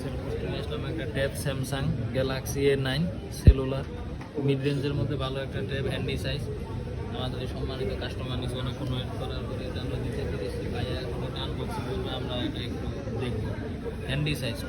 আসলাম একটা tab Samsung Galaxy A9 cellular mid রেঞ্জের মধ্যে ভালো একটা ট্যাব, হ্যান্ডি সাইজ। আমাদের এই সম্মানিত কাস্টমার নিচে অনেকক্ষণ ওয়েট করার পরে এটা আমরা দিতে পেরেছি। ভাইয়া এখন এটা আনবক্সিং করবে, আমরা এটা একটু দেখবো। হ্যান্ডি সাইজ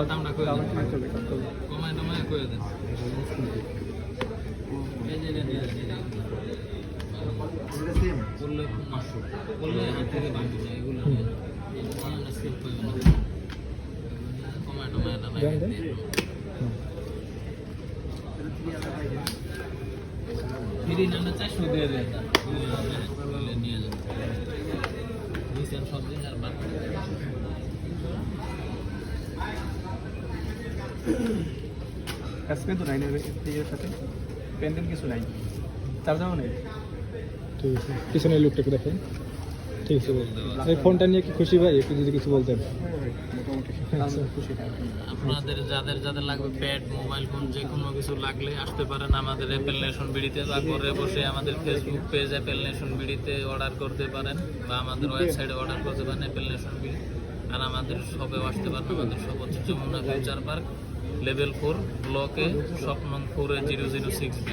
দামটা করে কমায় টমায় করে দেন। করলে করলে হাত থেকে বাকি যায় এগুলো কমায় টমায় ফিরি না 400 দিয়ে দেয় নিয়ে যান সব জিনিস আর বাদ কাজ তো নাই না এর সাথে পেন্ডেন্ট কিছু নাই, চার্জারও নেই। ঠিক আছে, পিছনের লুকটাকে দেখেন। ঠিক আছে, এই ফোনটা নিয়ে কি খুশি ভাই? একটু যদি কিছু বলতেন। আপনাদের যাদের যাদের লাগবে প্যাড, মোবাইল ফোন, যে কোনো কিছু লাগলে আসতে পারেন আমাদের অ্যাপেল নেশন বিডিতে, বা ঘরে বসে আমাদের ফেসবুক পেজ অ্যাপেল নেশন বিডিতে অর্ডার করতে পারেন, বা আমাদের ওয়েবসাইটে অর্ডার করতে পারেন অ্যাপেল নেশন বিডি। আর আমাদের শপেও আসতে পারেন। আমাদের শপ হচ্ছে যমুনা ফিউচার পার্ক, লেভেল 4, ব্লকে, শপ নং 4 006B।